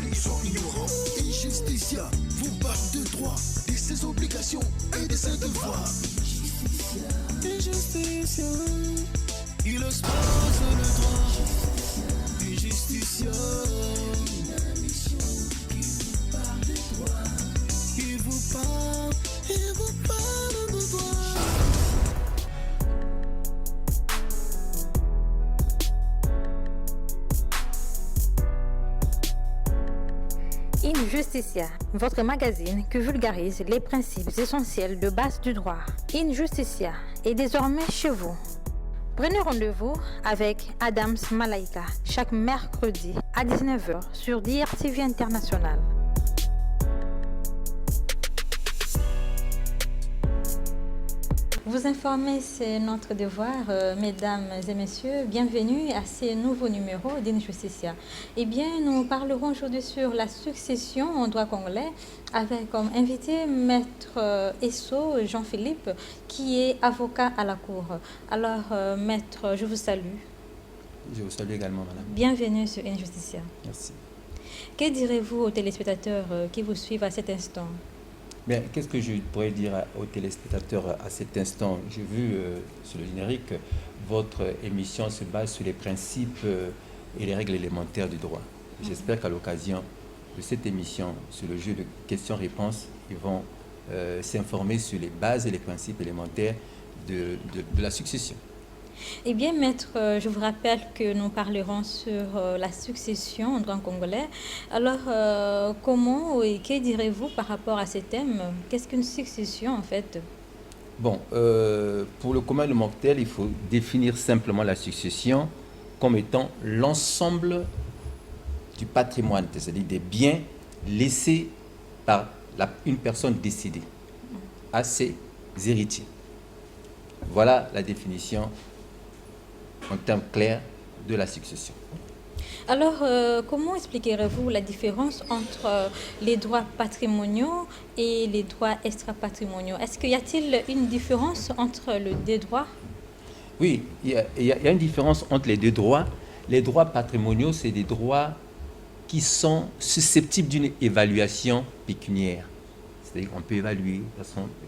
ils sont ignorants. Injusticia vous parle de droit, de ses obligations et de ses devoirs. Injusticia, il expose le droit. Injusticia, une mission qui vous parle de droit. Il vous parle de droit. Injusticia, votre magazine qui vulgarise les principes essentiels de base du droit. Injusticia est désormais chez vous. Prenez rendez-vous avec Adams Malaika chaque mercredi à 19h sur DRTV International. Vous informer, c'est notre devoir, mesdames et messieurs. Bienvenue à ce nouveau numéro d'Injusticia. Eh bien, nous parlerons aujourd'hui sur la succession en droit congolais avec comme invité Maître Esso Jean-Philippe, qui est avocat à la Cour. Alors, Maître, je vous salue. Je vous salue également, madame. Bienvenue sur Injusticia. Merci. Que direz-vous aux téléspectateurs qui vous suivent à cet instant? Bien, qu'est-ce que je pourrais dire aux téléspectateurs à cet instant? J'ai vu sur le générique, votre émission se base sur les principes et les règles élémentaires du droit. J'espère qu'à l'occasion de cette émission, sur le jeu de questions-réponses, ils vont s'informer sur les bases et les principes élémentaires de la succession. Eh bien, Maître, je vous rappelle que nous parlerons sur la succession en droit congolais. Alors, comment et que direz-vous par rapport à ces thèmes? Qu'est-ce qu'une succession, en fait? Bon, pour le commun des mortels, il faut définir simplement la succession comme étant l'ensemble du patrimoine, c'est-à-dire des biens laissés par une personne décédée à ses héritiers. Voilà la définition en termes clairs de la succession. Alors, comment expliquerez-vous la différence entre les droits patrimoniaux et les droits extra-patrimoniaux? Est-ce qu'il y a-t-il une différence entre les deux droits? Oui, il y a une différence entre les deux droits. Les droits patrimoniaux, c'est des droits qui sont susceptibles d'une évaluation pécuniaire. C'est-à-dire qu'on peut évaluer,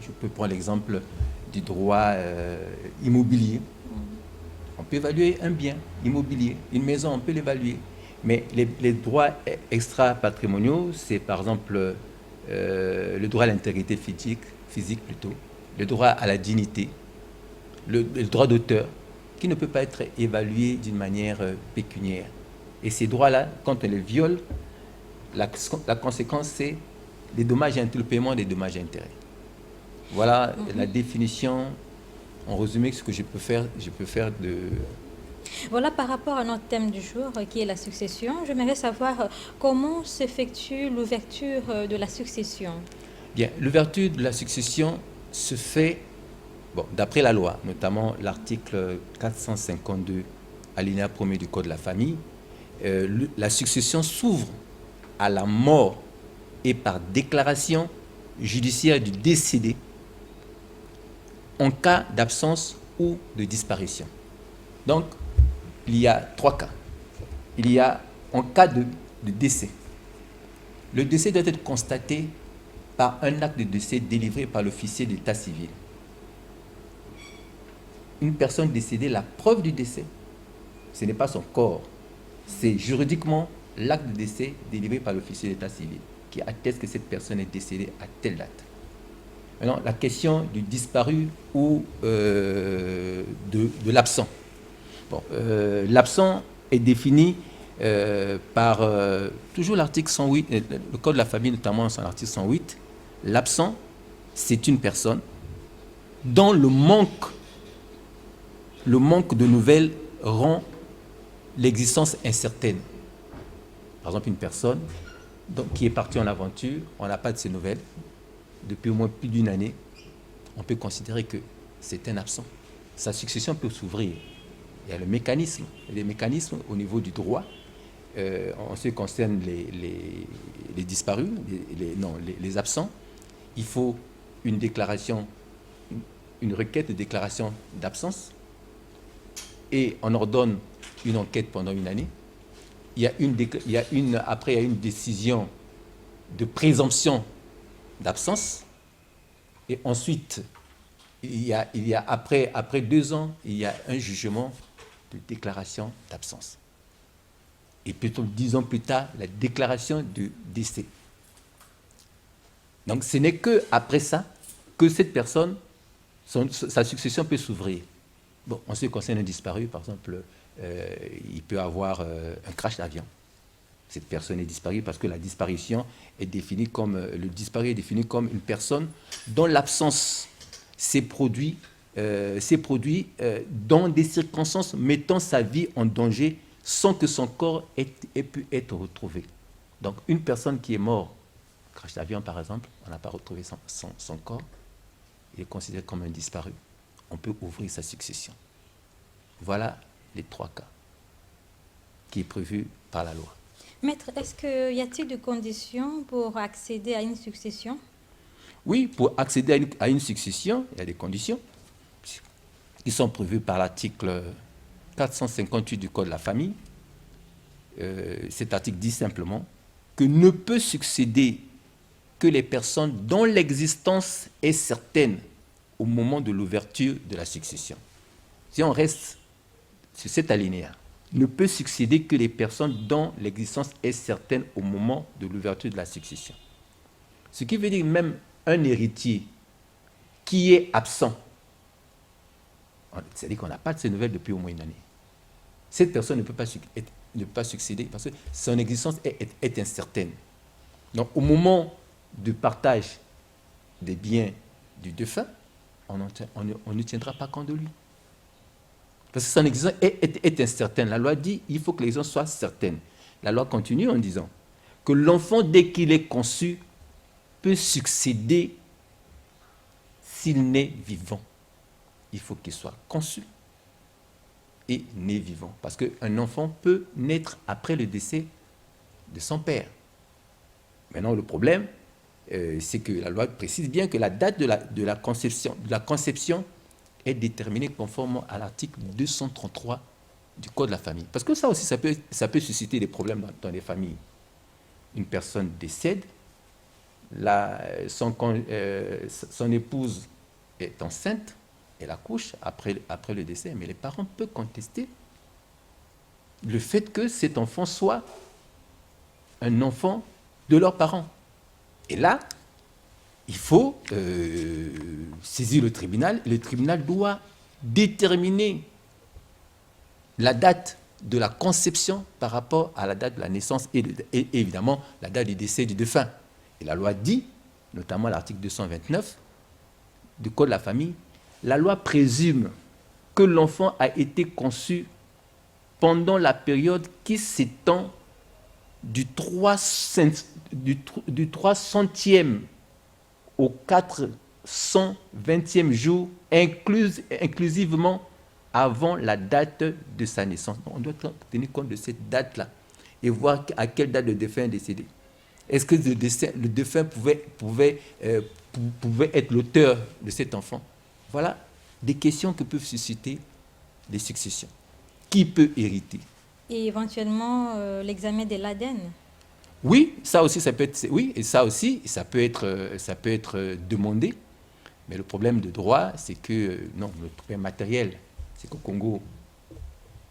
je peux prendre l'exemple du droit immobilier. On peut évaluer un bien immobilier, une maison, on peut l'évaluer. Mais les droits extra-patrimoniaux, c'est par exemple le droit à l'intégrité physique plutôt, le droit à la dignité, le droit d'auteur, qui ne peut pas être évalué d'une manière pécuniaire. Et ces droits-là, quand on les viole, la conséquence, c'est le paiement des dommages et intérêts. Voilà la définition. En résumé, ce que je peux faire de... Voilà, par rapport à notre thème du jour, qui est la succession, j'aimerais savoir comment s'effectue l'ouverture de la succession. Bien, l'ouverture de la succession se fait, d'après la loi, notamment l'article 452, alinéa 1er du Code de la famille. La succession s'ouvre à la mort et par déclaration judiciaire du décédé en cas d'absence ou de disparition. Donc, il y a 3 cas. Il y a en cas de décès. Le décès doit être constaté par un acte de décès délivré par l'officier d'état civil. Une personne décédée, la preuve du décès, ce n'est pas son corps, c'est juridiquement l'acte de décès délivré par l'officier d'état civil qui atteste que cette personne est décédée à telle date. Maintenant, la question du disparu ou de l'absent. L'absent est défini par toujours l'article 108, le Code de la famille, notamment son article 108. L'absent, c'est une personne dont le manque de nouvelles rend l'existence incertaine. Par exemple, une personne qui est partie en aventure, on n'a pas de ses nouvelles. Depuis au moins plus d'une année, on peut considérer que c'est un absent. Sa succession peut s'ouvrir. Il y a des mécanismes au niveau du droit. En ce qui concerne les disparus, les absents, il faut une déclaration, une requête de déclaration d'absence, et on ordonne une enquête pendant une année. après, il y a une décision de présomption d'absence. Et ensuite, après 2 ans, il y a un jugement de déclaration d'absence. Et plutôt 10 ans plus tard, la déclaration de décès. Donc, ce n'est qu'après ça que cette personne, sa succession peut s'ouvrir. Bon, en ce qui concerne un disparu, par exemple, il peut avoir un crash d'avion. Cette personne est disparue parce que la disparition est définie comme, le disparu est défini comme une personne dont l'absence s'est produite dans des circonstances mettant sa vie en danger sans que son corps ait pu être retrouvé. Donc, une personne qui est morte, crash d'avion par exemple, on n'a pas retrouvé son corps, il est considéré comme un disparu. On peut ouvrir sa succession. Voilà les 3 cas qui est prévu par la loi. Maître, y a-t-il des conditions pour accéder à une succession? Oui, pour accéder à une succession, il y a des conditions qui sont prévues par l'article 458 du Code de la famille. Cet article dit simplement que ne peut succéder que les personnes dont l'existence est certaine au moment de l'ouverture de la succession. Si on reste sur cet alinéa, ne peut succéder que les personnes dont l'existence est certaine au moment de l'ouverture de la succession. Ce qui veut dire même un héritier qui est absent, c'est-à-dire qu'on n'a pas de ses nouvelles depuis au moins une année. Cette personne ne peut pas succéder parce que son existence est incertaine. Donc, au moment du partage des biens du défunt, on ne tiendra pas compte de lui. Parce que son existence est incertaine. La loi dit qu'il faut que l'existence soit certaine. La loi continue en disant que l'enfant, dès qu'il est conçu, peut succéder s'il naît vivant. Il faut qu'il soit conçu et né vivant. Parce qu'un enfant peut naître après le décès de son père. Maintenant, le problème, c'est que la loi précise bien que la date de la conception est déterminée conformément à l'article 233 du Code de la famille. Parce que ça aussi, ça peut susciter des problèmes dans les familles. Une personne décède, son épouse est enceinte, elle accouche après le décès, mais les parents peuvent contester le fait que cet enfant soit un enfant de leurs parents. Et là, il faut saisir le tribunal. Le tribunal doit déterminer la date de la conception par rapport à la date de la naissance et évidemment la date du décès du défunt. Et la loi dit, notamment l'article 229 du Code de la famille, la loi présume que l'enfant a été conçu pendant la période qui s'étend du 300e au 420e jour, inclusivement avant la date de sa naissance. Donc, on doit tenir compte de cette date-là et voir à quelle date le défunt est décédé. Est-ce que le défunt pouvait être l'auteur de cet enfant? Voilà des questions que peuvent susciter les successions. Qui peut hériter? Et éventuellement l'examen de l'ADN. Oui, ça aussi, ça peut être, oui, et ça aussi, ça peut être demandé. Mais le problème de droit, c'est que, non, le problème matériel, c'est qu'au Congo,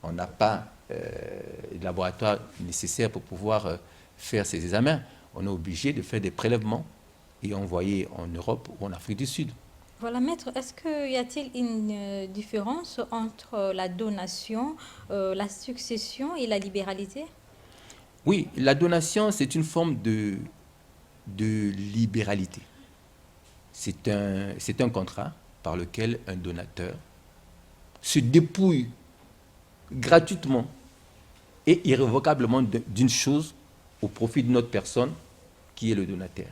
on n'a pas de laboratoire nécessaire pour pouvoir faire ces examens. On est obligé de faire des prélèvements et envoyer en Europe ou en Afrique du Sud. Voilà, maître, y a-t-il une différence entre la donation, la succession et la libéralité? Oui, la donation, c'est une forme de libéralité. C'est un contrat par lequel un donateur se dépouille gratuitement et irrévocablement d'une chose au profit d'une autre personne qui est le donataire.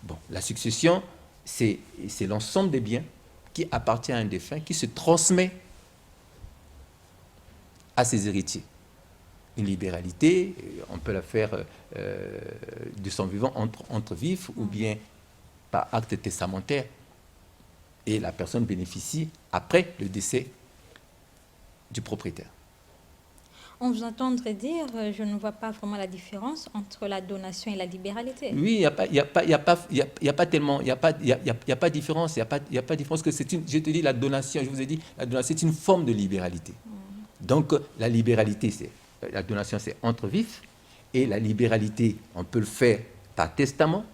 Bon, la succession, c'est l'ensemble des biens qui appartient à un défunt, qui se transmet à ses héritiers. Une libéralité, on peut la faire de son vivant entre vifs ou bien par acte testamentaire. Et la personne bénéficie après le décès du propriétaire. On vous entendrait dire, je ne vois pas vraiment la différence entre la donation et la libéralité. Oui, il n'y a pas, il y a pas, il y a pas, il y a pas tellement, il y a pas, il y a pas de différence, il y a pas de différence que c'est une, je te dis la donation, je vous ai dit, la donation c'est une forme de libéralité. Donc la libéralité, c'est, la donation c'est entre vifs, et la libéralité, on peut le faire par testament.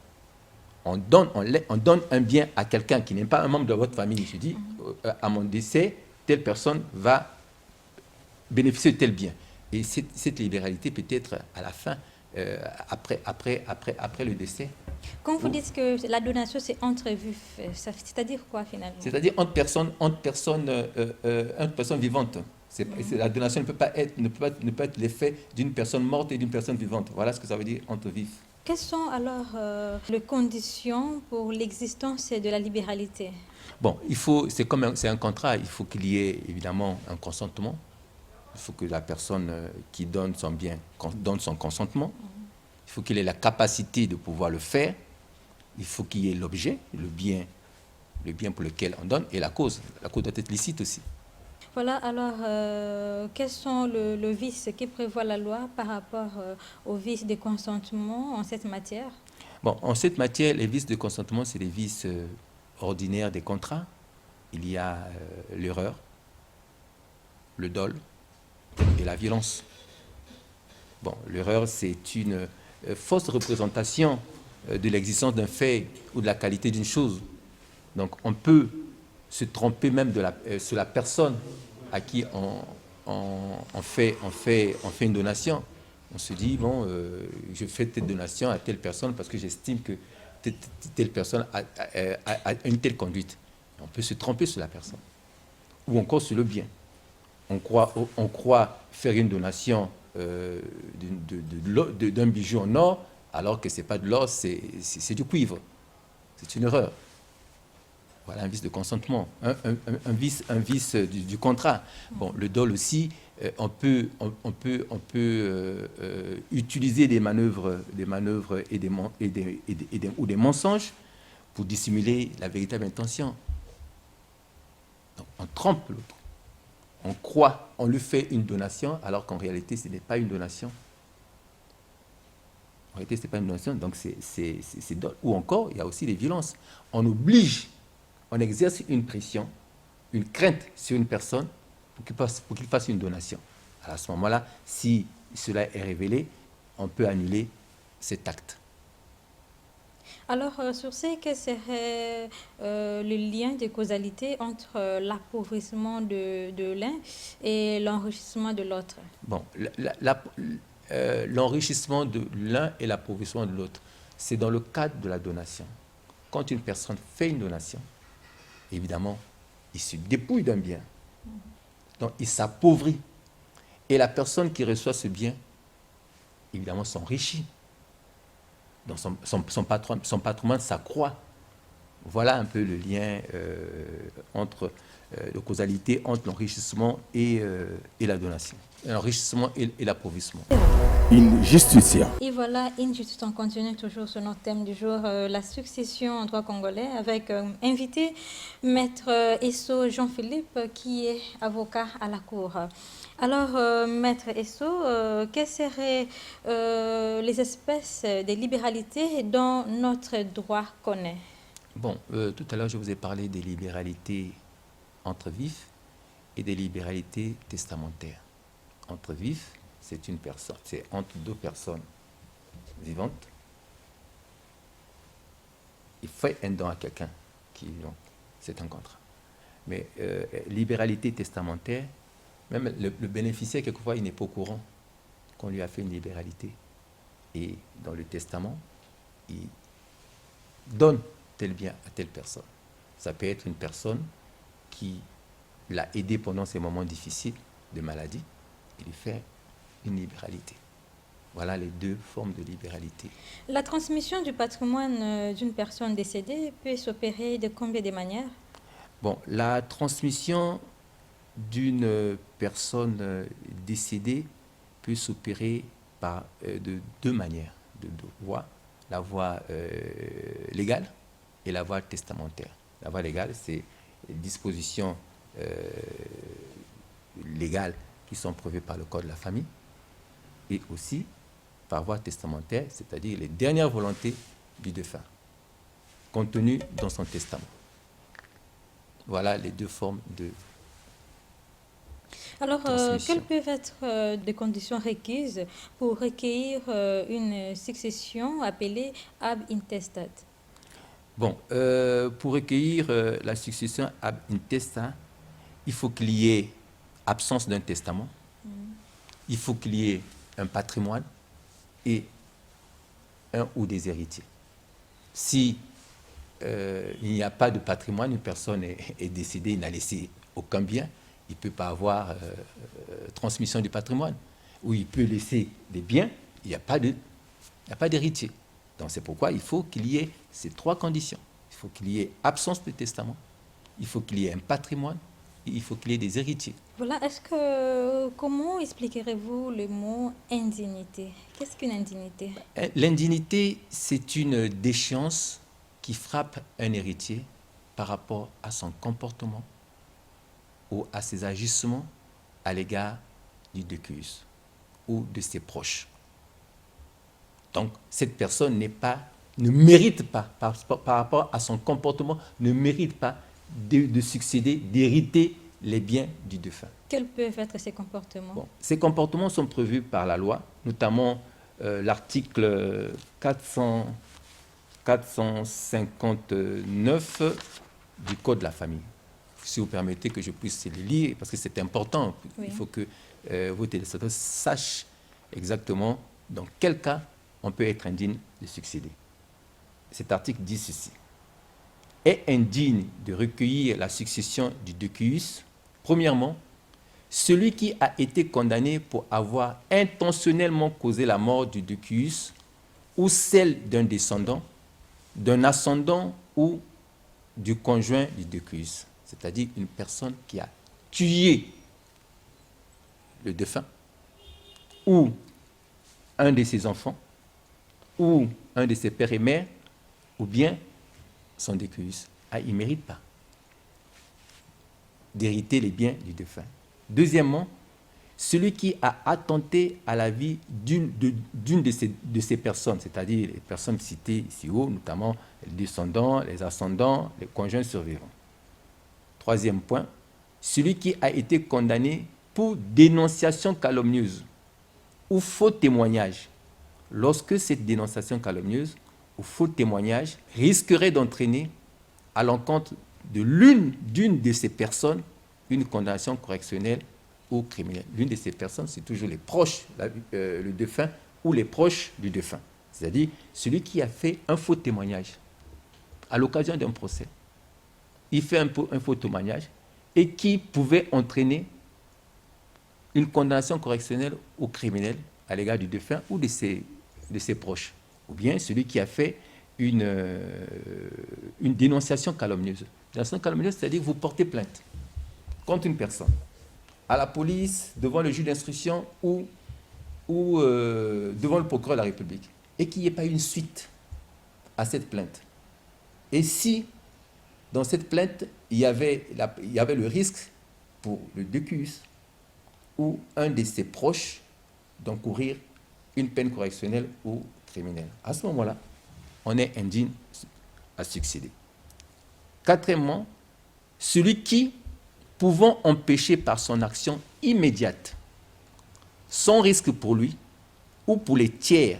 On donne un bien à quelqu'un qui n'est pas un membre de votre famille. Je dis, à mon décès, telle personne va bénéficier de tel bien. Et cette libéralité peut être à la fin, après le décès. Quand vous dites que la donation, c'est entre vifs, c'est-à-dire quoi finalement? C'est-à-dire entre personnes vivantes. La donation ne peut pas être l'effet d'une personne morte et d'une personne vivante. Voilà ce que ça veut dire entre vifs. Quelles sont alors les conditions pour l'existence de la libéralité? Bon, c'est un contrat, il faut qu'il y ait évidemment un consentement. Il faut que la personne qui donne son bien donne son consentement. Il faut qu'il ait la capacité de pouvoir le faire. Il faut qu'il y ait l'objet, le bien pour lequel on donne, et la cause. La cause doit être licite aussi. Voilà, alors, quels sont le vice qui prévoit la loi par rapport au vice de consentement en cette matière? Bon, en cette matière, les vices de consentement, c'est les vices ordinaires des contrats. Il y a l'erreur, le dol et la violence. Bon, l'erreur, c'est une fausse représentation de l'existence d'un fait ou de la qualité d'une chose. Donc, on peut se tromper même sur la personne à qui on fait une donation. On se dit, bon, je fais telle donation à telle personne parce que j'estime que telle personne a une telle conduite. On peut se tromper sur la personne. Ou encore sur le bien. On croit faire une donation d'un bijou en or, alors que ce n'est pas de l'or, c'est du cuivre. C'est une erreur. Voilà un vice de consentement, un vice du contrat. Bon, le dol aussi, on peut utiliser des manœuvres ou des mensonges pour dissimuler la véritable intention. Donc, on trompe l'autre. On croit, on lui fait une donation, alors qu'en réalité, ce n'est pas une donation. En réalité, ce n'est pas une donation, donc c'est dol. Ou encore, il y a aussi les violences. On oblige. On exerce une pression, une crainte sur une personne pour qu'il fasse une donation. Alors à ce moment-là, si cela est révélé, on peut annuler cet acte. Alors, sur ce, quel serait le lien de causalité entre l'appauvrissement de l'un et l'enrichissement de l'autre? Bon, l'enrichissement de l'un et l'appauvrissement de l'autre, c'est dans le cadre de la donation. Quand une personne fait une donation, évidemment, il se dépouille d'un bien. Donc, il s'appauvrit. Et la personne qui reçoit ce bien, évidemment, s'enrichit. Donc, son patrimoine s'accroît. Voilà un peu le lien de causalité entre l'enrichissement et la donation. L'enrichissement et l'appauvrissement. Injusticia. Et voilà, Injustice, on continue toujours sur notre thème du jour, la succession en droit congolais, avec invité Maître Esso Jean-Philippe, qui est avocat à la Cour. Alors, Maître Esso, quelles seraient les espèces de libéralité dont notre droit connaît? Bon, tout à l'heure, je vous ai parlé des libéralités entre vifs et des libéralités testamentaires. Entre vifs, c'est une personne, c'est entre deux personnes vivantes. Il fait un don à quelqu'un qui est vivant. C'est un contrat. Mais libéralité testamentaire, même le bénéficiaire, quelquefois, il n'est pas au courant qu'on lui a fait une libéralité. Et dans le testament, il donne tel bien à telle personne. Ça peut être une personne qui l'a aidé pendant ces moments difficiles de maladie. Il lui fait une libéralité. Voilà les deux formes de libéralité. La transmission du patrimoine d'une personne décédée peut s'opérer de combien de manières? Bon, la transmission d'une personne décédée peut s'opérer de deux manières, de deux voies. La voie légale et la voie testamentaire. La voie légale, c'est disposition légale qui sont prévus par le Code de la famille, et aussi par voie testamentaire, c'est-à-dire les dernières volontés du défunt, contenues dans son testament. Voilà les deux formes de Alors, transmission. quelles peuvent être des conditions requises pour recueillir une succession appelée ab intestate? Bon, pour recueillir la succession ab intestate, il faut qu'il y ait absence d'un testament, il faut qu'il y ait un patrimoine et un ou des héritiers. Si il n'y a pas de patrimoine, une personne est décédée, il n'a laissé aucun bien, il ne peut pas avoir transmission du patrimoine. Ou il peut laisser des biens, il n'y a pas d'héritier. Donc c'est pourquoi il faut qu'il y ait ces trois conditions. Il faut qu'il y ait absence de testament, il faut qu'il y ait un patrimoine, et il faut qu'il y ait des héritiers. Voilà, comment expliquerez-vous le mot indignité? Qu'est-ce qu'une indignité? L'indignité, c'est une déchéance qui frappe un héritier par rapport à son comportement ou à ses agissements à l'égard du décus ou de ses proches. Donc, cette personne ne mérite pas, par rapport à son comportement, ne mérite pas de succéder, d'hériter les biens du défunt. Quels peuvent être ces comportements? Bon, ces comportements sont prévus par la loi, notamment l'article 459 du Code de la famille. Si vous permettez que je puisse les lire, parce que c'est important, oui. Il faut que vos téléspectateurs sachent exactement dans quel cas on peut être indigne de succéder. Cet article dit ceci. Est indigne de recueillir la succession du décueus, premièrement, celui qui a été condamné pour avoir intentionnellement causé la mort du décueus ou celle d'un descendant, d'un ascendant ou du conjoint du décueus, c'est-à-dire une personne qui a tué le défunt ou un de ses enfants ou un de ses pères et mères ou bien son décueus. Il ne mérite pas d'hériter les biens du défunt. Deuxièmement, celui qui a attenté à la vie d'une de ces personnes, c'est-à-dire les personnes citées ici haut, notamment les descendants, les ascendants, les conjoints survivants. Troisième point, celui qui a été condamné pour dénonciation calomnieuse ou faux témoignage, lorsque cette dénonciation calomnieuse ou faux témoignage risquerait d'entraîner à l'encontre de d'une de ces personnes une condamnation correctionnelle ou criminelle. L'une de ces personnes, c'est toujours les proches, le défunt ou les proches du défunt. C'est-à-dire celui qui a fait un faux témoignage à l'occasion d'un procès. Il fait un faux témoignage et qui pouvait entraîner une condamnation correctionnelle ou criminelle à l'égard du défunt ou de ses proches. Ou bien celui qui a fait une dénonciation calomnieuse. Dénonciation calomnieuse, c'est-à-dire que vous portez plainte contre une personne à la police, devant le juge d'instruction ou devant le procureur de la République, et qu'il n'y ait pas une suite à cette plainte. Et si, dans cette plainte, il y avait le risque pour le décueus ou un de ses proches d'encourir une peine correctionnelle ou criminelle. À ce moment-là, on est indigne à succéder. Quatrièmement, celui qui, pouvant empêcher par son action immédiate, sans risque pour lui ou pour les tiers,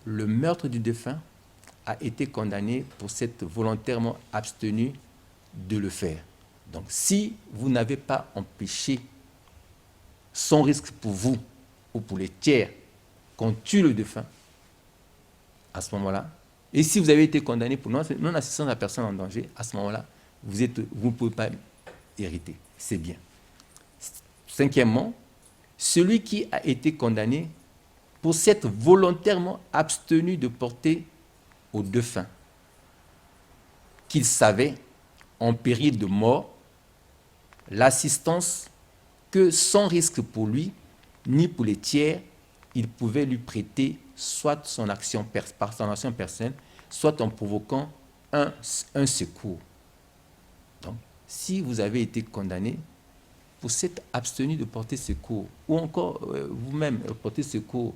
le meurtre du défunt, a été condamné pour s'être volontairement abstenu de le faire. Donc, si vous n'avez pas empêché, sans risque pour vous ou pour les tiers, qu'on tue le défunt, à ce moment-là, et si vous avez été condamné pour non-assistance à la personne en danger, à ce moment-là, vous ne pouvez pas hériter. C'est bien. Cinquièmement, celui qui a été condamné pour s'être volontairement abstenu de porter au défunt qu'il savait en péril de mort l'assistance que sans risque pour lui ni pour les tiers, il pouvait lui prêter soit par son action personnelle, soit en provoquant un secours. Donc, si vous avez été condamné pour s'être abstenu de porter secours, ou encore vous-même porter secours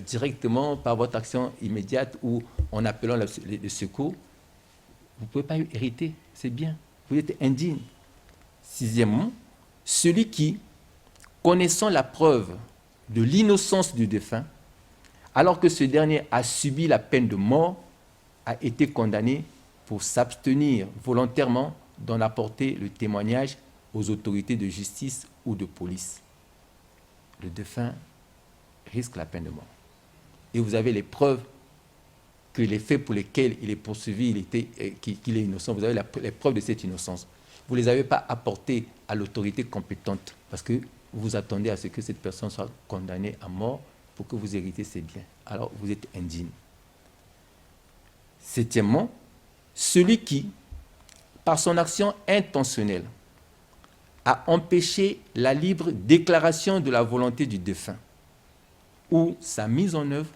directement par votre action immédiate ou en appelant le secours, vous ne pouvez pas hériter, c'est bien, vous êtes indigne. Sixièmement, celui qui, connaissant la preuve de l'innocence du défunt, alors que ce dernier a subi la peine de mort, a été condamné pour s'abstenir volontairement d'en apporter le témoignage aux autorités de justice ou de police. Le défunt risque la peine de mort. Et vous avez les preuves que les faits pour lesquels il est poursuivi, qu'il est innocent, vous avez les preuves de cette innocence. Vous ne les avez pas apportées à l'autorité compétente parce que vous attendez à ce que cette personne soit condamnée à mort pour que vous héritez ses biens. Alors vous êtes indigne. Septièmement, celui qui, par son action intentionnelle, a empêché la libre déclaration de la volonté du défunt ou sa mise en œuvre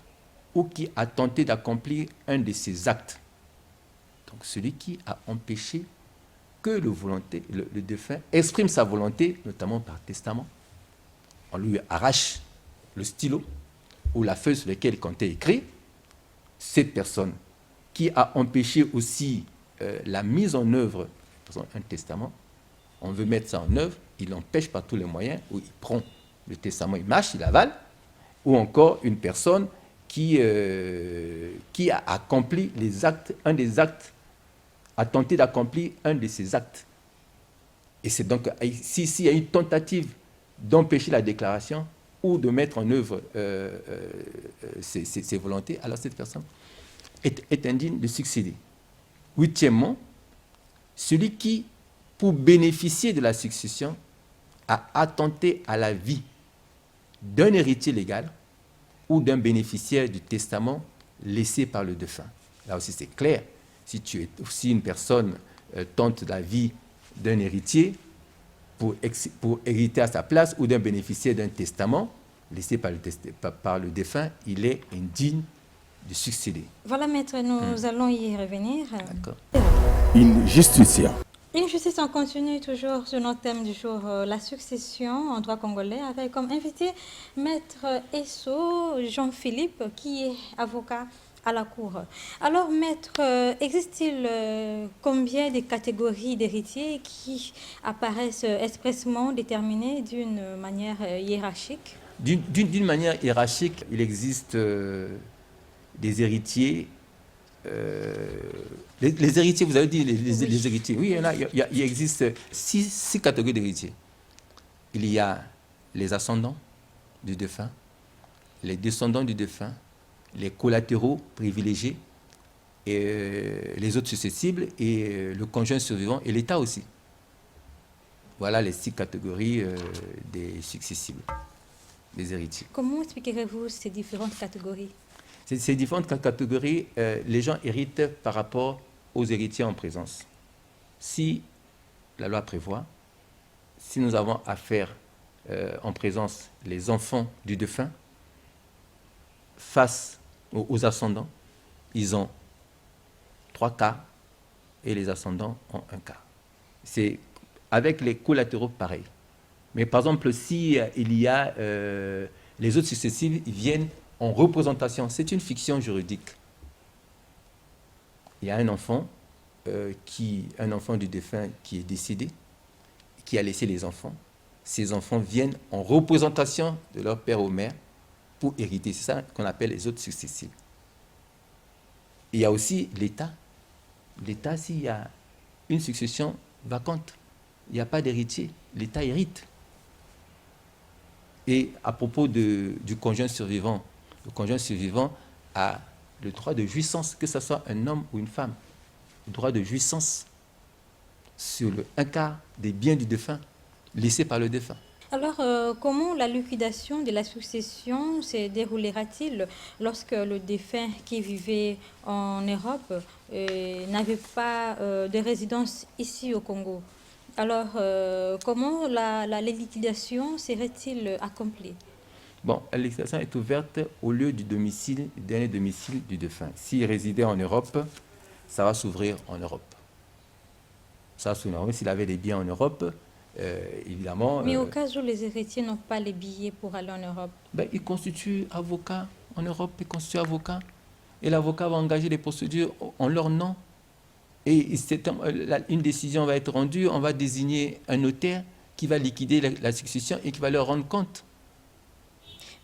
ou qui a tenté d'accomplir un de ses actes. Donc celui qui a empêché que le défunt exprime sa volonté, notamment par testament. On lui arrache le stylo ou la feuille sur laquelle il comptait écrire. Cette personne qui a empêché aussi la mise en œuvre, par exemple un testament, on veut mettre ça en œuvre, il l'empêche par tous les moyens, ou il prend le testament, il mâche, il avale, ou encore une personne qui a accompli un des actes, a tenté d'accomplir un de ses actes. Et c'est donc, s'il y a une tentative d'empêcher la déclaration ou de mettre en œuvre ses volontés, alors cette personne est indigne de succéder. Huitièmement, celui qui, pour bénéficier de la succession, a attenté à la vie d'un héritier légal ou d'un bénéficiaire du testament laissé par le défunt. Là aussi, c'est clair. Si une personne tente la vie d'un héritier pour hériter à sa place ou d'un bénéficiaire d'un testament laissé par le défunt, il est indigne de succéder. Voilà, maître, nous allons y revenir. D'accord. In Justitia. In Justitia, on continue toujours sur notre thème du jour, la succession en droit congolais, avec comme invité maître Esso Jean-Philippe, qui est avocat à la Cour. Alors, maître, existe-t-il combien de catégories d'héritiers qui apparaissent expressément déterminées d'une manière hiérarchique? D'une manière hiérarchique, il existe des héritiers. Les héritiers, vous avez dit les héritiers. Oui, il existe six catégories d'héritiers. Il y a les ascendants du défunt, les descendants du défunt, les collatéraux privilégiés, et les autres susceptibles, et le conjoint survivant, et l'État aussi. Voilà les six catégories des successibles, des héritiers. Comment expliquerez-vous ces différentes catégories? Ces différentes catégories, les gens héritent par rapport aux héritiers en présence. Si la loi prévoit, si nous avons affaire en présence les enfants du défunt, face aux ascendants, ils ont 3 cas et les ascendants ont 1 cas. C'est avec les collatéraux pareil. Mais par exemple, si il y a les autres successifs, ils viennent en représentation. C'est une fiction juridique. Il y a un enfant du défunt qui est décédé, qui a laissé les enfants. Ces enfants viennent en représentation de leur père ou mère pour hériter. C'est ça qu'on appelle les autres successifs. Il y a aussi l'État. L'État, s'il y a une succession vacante, il n'y a pas d'héritier, l'État hérite. Et à propos du conjoint survivant, le conjoint survivant a le droit de jouissance, que ce soit un homme ou une femme, le droit de jouissance sur un quart des biens du défunt laissés par le défunt. Alors, comment la liquidation de la succession se déroulera-t-il lorsque le défunt qui vivait en Europe n'avait pas de résidence ici au Congo? Alors, comment la liquidation serait-il accomplie? Bon, la liquidation est ouverte au lieu du dernier domicile du défunt. S'il résidait en Europe, ça va s'ouvrir en Europe. Ça va s'ouvrir en Europe. S'il avait des biens en Europe, évidemment... Mais au cas où les héritiers n'ont pas les billets pour aller en Europe? Ils constituent avocat en Europe, ils constituent avocat. Et l'avocat va engager les procédures en leur nom. Et une décision va être rendue, on va désigner un notaire qui va liquider la succession et qui va leur rendre compte.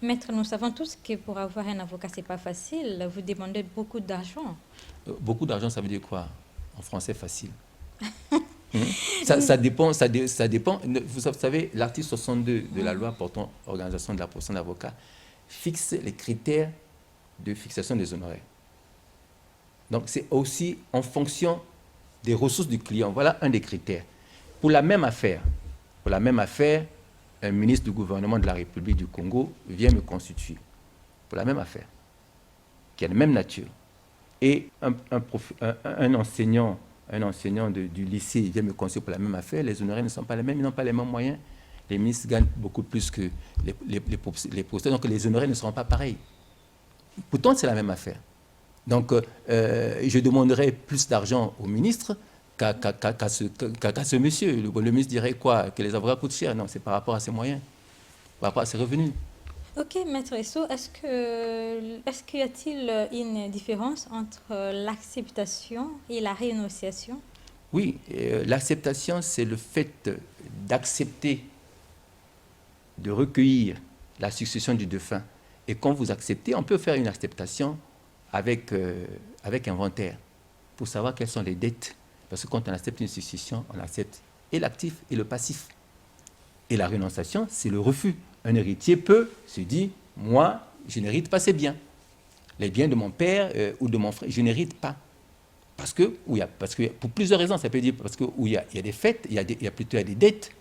Maître, nous savons tous que pour avoir un avocat, ce n'est pas facile. Vous demandez beaucoup d'argent. Beaucoup d'argent, ça veut dire quoi? En français, facile. Ça dépend. Vous savez, l'article 62 de la loi portant organisation de la profession d'avocat fixe les critères de fixation des honoraires. Donc, c'est aussi en fonction des ressources du client. Voilà un des critères. Pour la même affaire, un ministre du gouvernement de la République du Congo vient me constituer. Pour la même affaire, qui a la même nature. Et un enseignant du lycée vient me constituer pour la même affaire. Les honoraires ne sont pas les mêmes, ils n'ont pas les mêmes moyens. Les ministres gagnent beaucoup plus que les professeurs, donc les honoraires ne seront pas pareils. Pourtant, c'est la même affaire. Donc, je demanderais plus d'argent au ministre qu'à ce monsieur. Le ministre dirait quoi? Que les avocats coûtent cher? Non, c'est par rapport à ses moyens, par rapport à ses revenus. Ok, Maître Esso, est-ce qu'il y a-t-il une différence entre l'acceptation et la rénonciation? Oui, l'acceptation, c'est le fait d'accepter, de recueillir la succession du défunt. Et quand vous acceptez, on peut faire une acceptation avec inventaire pour savoir quelles sont les dettes. Parce que quand on accepte une succession, on accepte et l'actif et le passif. Et la rénonciation, c'est le refus. Un héritier peut se dire, moi, je n'hérite pas ces biens. Les biens de mon père ou de mon frère, je n'hérite pas. Parce que pour plusieurs raisons, ça peut dire parce qu'il y a des faits, il y a plutôt des dettes,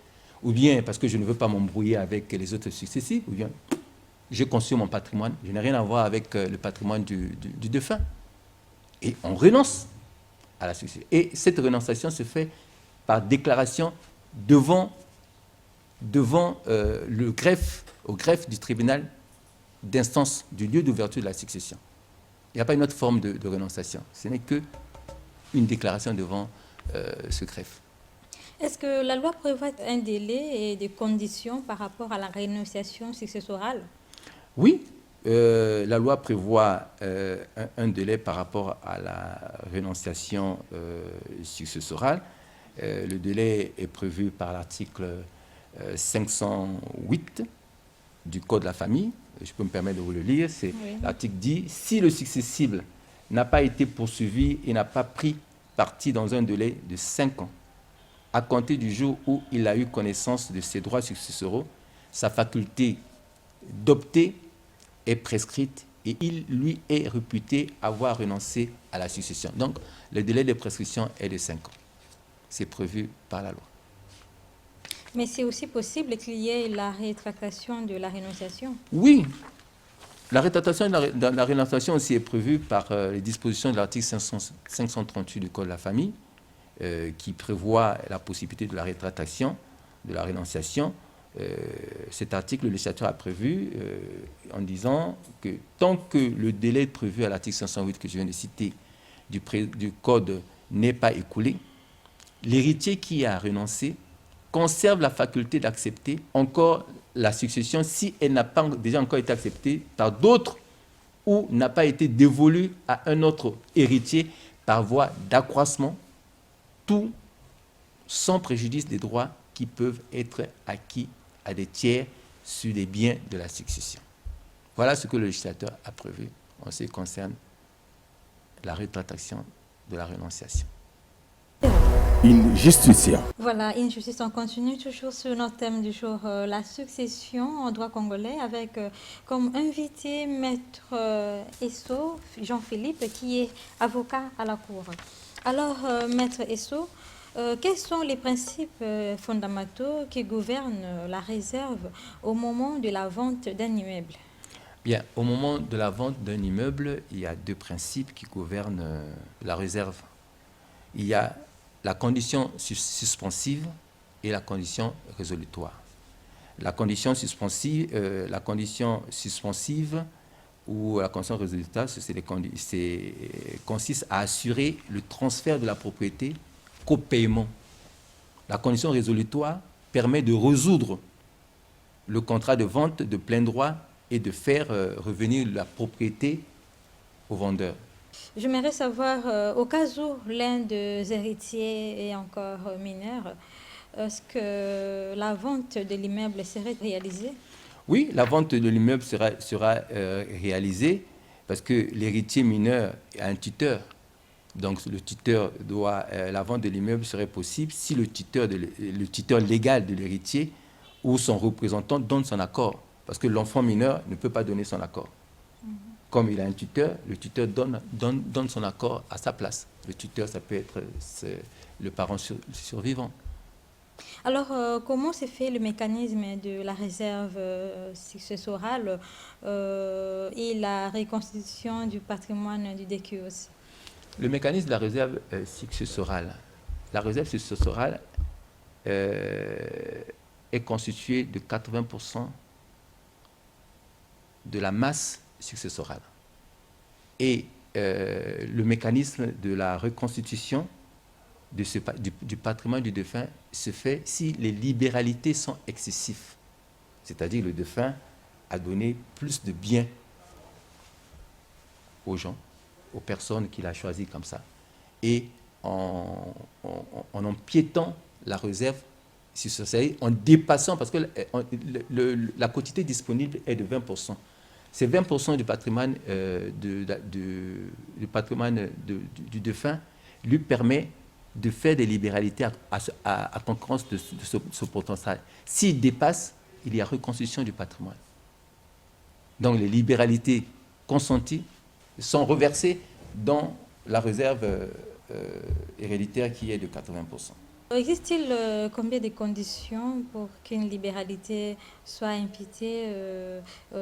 ou bien parce que je ne veux pas m'embrouiller avec les autres successifs, ou bien j'ai conçu mon patrimoine, je n'ai rien à voir avec le patrimoine du défunt. Et on renonce à la succession. Et cette renonciation se fait par déclaration devant le greffe, au greffe du tribunal d'instance du lieu d'ouverture de la succession. Il n'y a pas une autre forme de renonciation. Ce n'est qu'une déclaration devant ce greffe. Est-ce que la loi prévoit un délai et des conditions par rapport à la renonciation successorale? Oui, la loi prévoit un délai par rapport à la renonciation successorale. Le délai est prévu par l'article 508 du Code de la famille. Je peux me permettre de vous le lire. L'article dit « Si le successible n'a pas été poursuivi et n'a pas pris parti dans un délai de 5 ans, à compter du jour où il a eu connaissance de ses droits successoraux, sa faculté d'opter est prescrite et il lui est réputé avoir renoncé à la succession. » Donc, le délai de prescription est de 5 ans. C'est prévu par la loi. Mais c'est aussi possible qu'il y ait la rétractation de la rénonciation? Oui. La rétractation de la rénonciation aussi est prévue par les dispositions de l'article 538 du Code de la famille, qui prévoit la possibilité de la rétractation, de la rénonciation. Cet article, le législateur a prévu en disant que tant que le délai prévu à l'article 508 que je viens de citer du Code n'est pas écoulé, l'héritier qui a renoncé conserve la faculté d'accepter encore la succession si elle n'a pas déjà encore été acceptée par d'autres ou n'a pas été dévolue à un autre héritier par voie d'accroissement, tout sans préjudice des droits qui peuvent être acquis à des tiers sur les biens de la succession. Voilà ce que le législateur a prévu en ce qui concerne la rétractation de la renonciation. In Justitia. Voilà, In Justitia, on continue toujours sur notre thème du jour, la succession en droit congolais, avec comme invité Maître Esso Jean-Philippe, qui est avocat à la Cour. Alors, Maître Esso, quels sont les principes fondamentaux qui gouvernent la réserve au moment de la vente d'un immeuble? Bien, au moment de la vente d'un immeuble, il y a deux principes qui gouvernent la réserve. Il y a la condition suspensive et la condition résolutoire. La condition suspensive ou la condition résolutoire, consiste à assurer le transfert de la propriété qu'au paiement. La condition résolutoire permet de résoudre le contrat de vente de plein droit et de faire revenir la propriété au vendeur. J'aimerais savoir, au cas où l'un des héritiers est encore mineur, est-ce que la vente de l'immeuble serait réalisée? Oui, la vente de l'immeuble sera réalisée parce que l'héritier mineur a un tuteur. Donc le tuteur doit, la vente de l'immeuble serait possible si le tuteur légal de l'héritier ou son représentant donne son accord. Parce que l'enfant mineur ne peut pas donner son accord. Comme il a un tuteur, le tuteur donne son accord à sa place. Le tuteur, ça peut être le parent survivant. Alors, comment se fait le mécanisme de la réserve successorale et la reconstitution du patrimoine du décu aussi? Le mécanisme de la réserve successorale. La réserve successorale est constituée de 80% de la masse successorale. Et le mécanisme de la reconstitution du patrimoine du défunt se fait si les libéralités sont excessives. C'est-à-dire le défunt a donné plus de biens aux gens, aux personnes qu'il a choisies comme ça. Et en empiétant la réserve successorale, en dépassant, parce que la quantité disponible est de 20%. C'est 20% du patrimoine, du défunt lui permet de faire des libéralités à concurrence de ce potentiel. S'il dépasse, il y a reconstitution du patrimoine. Donc les libéralités consenties sont reversées dans la réserve héréditaire qui est de 80%. Existe-t-il combien de conditions pour qu'une libéralité soit imputée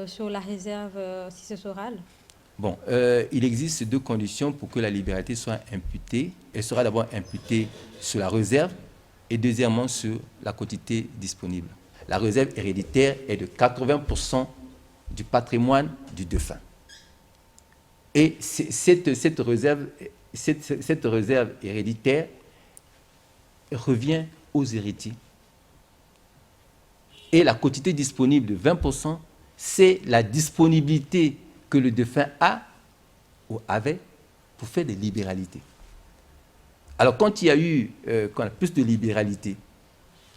sur la réserve successorale? Bon, il existe deux conditions pour que la libéralité soit imputée. Elle sera d'abord imputée sur la réserve et deuxièmement sur la quantité disponible. La réserve héréditaire est de 80% du patrimoine du défunt. Et cette réserve héréditaire revient aux héritiers. Et la quantité disponible de 20%, c'est la disponibilité que le défunt a ou avait pour faire des libéralités. Alors quand il y a eu quand on a plus de libéralité,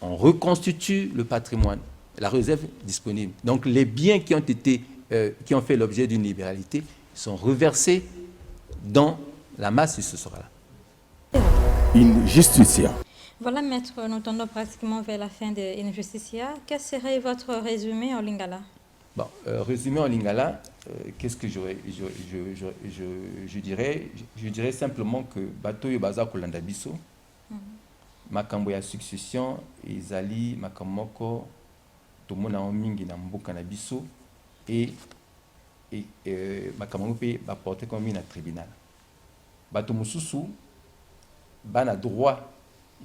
on reconstitue le patrimoine, la réserve disponible. Donc les biens qui ont fait l'objet d'une libéralité sont reversés dans la masse successorale. In Justitia. Voilà, maître, nous tendons pratiquement vers la fin de In Justitia. Quel serait votre résumé en lingala? Bon, résumé en lingala, qu'est-ce que je dirais? Je dirais simplement que bateau yo baza kolanda biso, makambo ya succession ezali makamoko tomona mingi na mboka na biso et makambo pe ba porter comme na tribunal. Bato mususu bana droit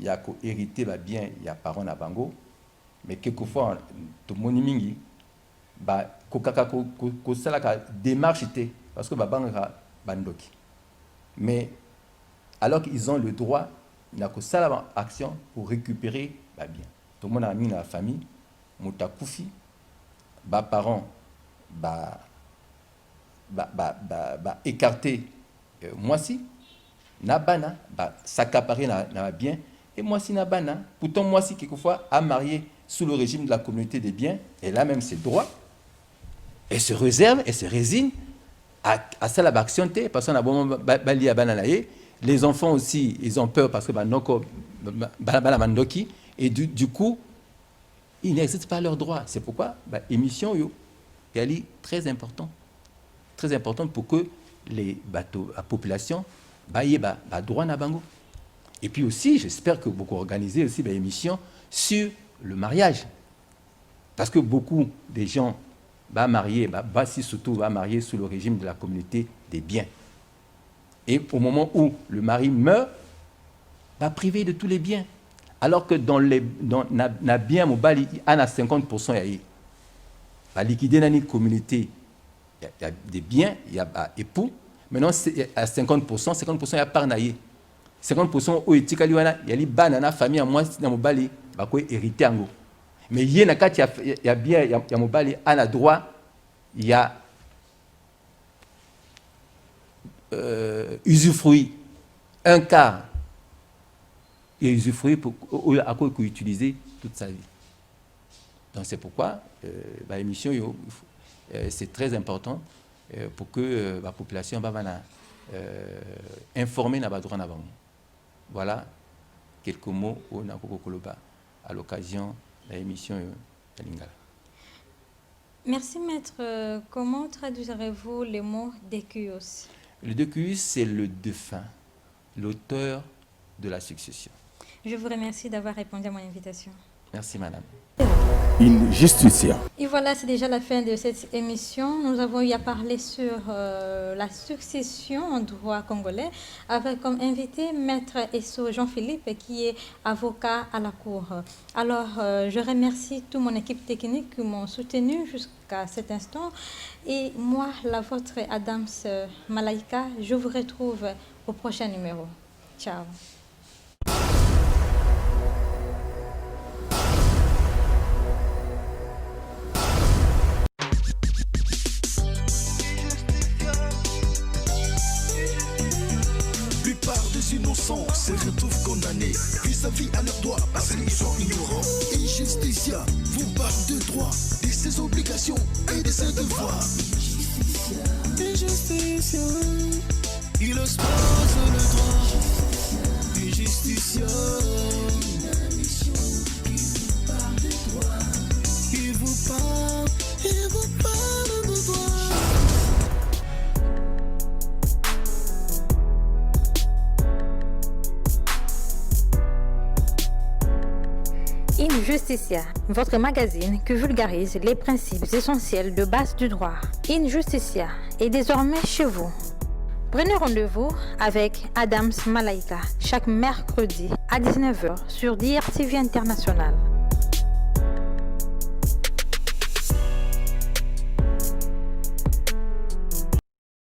ya ko hériter ba bien ya parents na bango, mais quelquefois tomoni mingi ba kokaka ko salaka démarche té parce que ba banga bandoki. Mais alors qu'ils ont le droit na ko sala action pour récupérer ba bien. Tout le monde a mis dans la famille mutakufi ba parents ba écarté moi si na bana ba s'accaparer na bien et moi si na bana pourtant moi si quelquefois a marié sous le régime de la communauté des biens et là même ses droits et se réserve et se résigne à ça la action té parce qu'on a bon bali à bana les enfants aussi ils ont peur parce que banoko bala mandoki et du coup ils n'exercent pas leurs droits. C'est pourquoi émission yo est très important pour que les bateaux la population baye droit na bango. Et puis aussi j'espère que beaucoup organiser aussi émission sur le mariage parce que beaucoup des gens va marier surtout va marier sous le régime de la communauté des biens. Et au moment où le mari meurt, va priver de tous les biens. Alors que dans na bien mobali a 50% yayi. Va liquider dans une communauté, il y a des biens, il y a époux. Maintenant c'est à 50% ya par naïe. 50% au etikali wana yali banana famille à moi na mobali ba ko hériter ango. Mais il y a bien, il y a mobali à la droit, il y a usufruit un quart, il y a usufruit pour utiliser toute sa vie. Donc c'est pourquoi l'émission c'est très important pour que la population va informer na droit na bango. Voilà quelques mots au Nakoko Koloba à l'occasion de l'émission de Lingala. Merci maître. Comment traduirez-vous les mots décueus? Le décueus, c'est le défunt, l'auteur de la succession. Je vous remercie d'avoir répondu à mon invitation. Merci madame. Injusticia. Et voilà, c'est déjà la fin de cette émission. Nous avons eu à parler sur la succession en droit congolais avec comme invité Maître Esso Jean-Philippe qui est avocat à la Cour. Alors, je remercie toute mon équipe technique qui m'ont soutenu jusqu'à cet instant. Et moi, la vôtre Adams Malaika, je vous retrouve au prochain numéro. Ciao. Innocents se retrouvent condamnés vis-à-vis à leurs droits parce qu'ils sont ignorants. Injusticia vous parle de droits, de ses obligations et de ses devoirs. Injusticia, il expose le droit. Injusticia, une mission qui vous parle de droits. Il vous parle de droits. Injusticia, votre magazine qui vulgarise les principes essentiels de base du droit. Injusticia est désormais chez vous. Prenez rendez-vous avec Adams Malaika chaque mercredi à 19h sur DRTV International.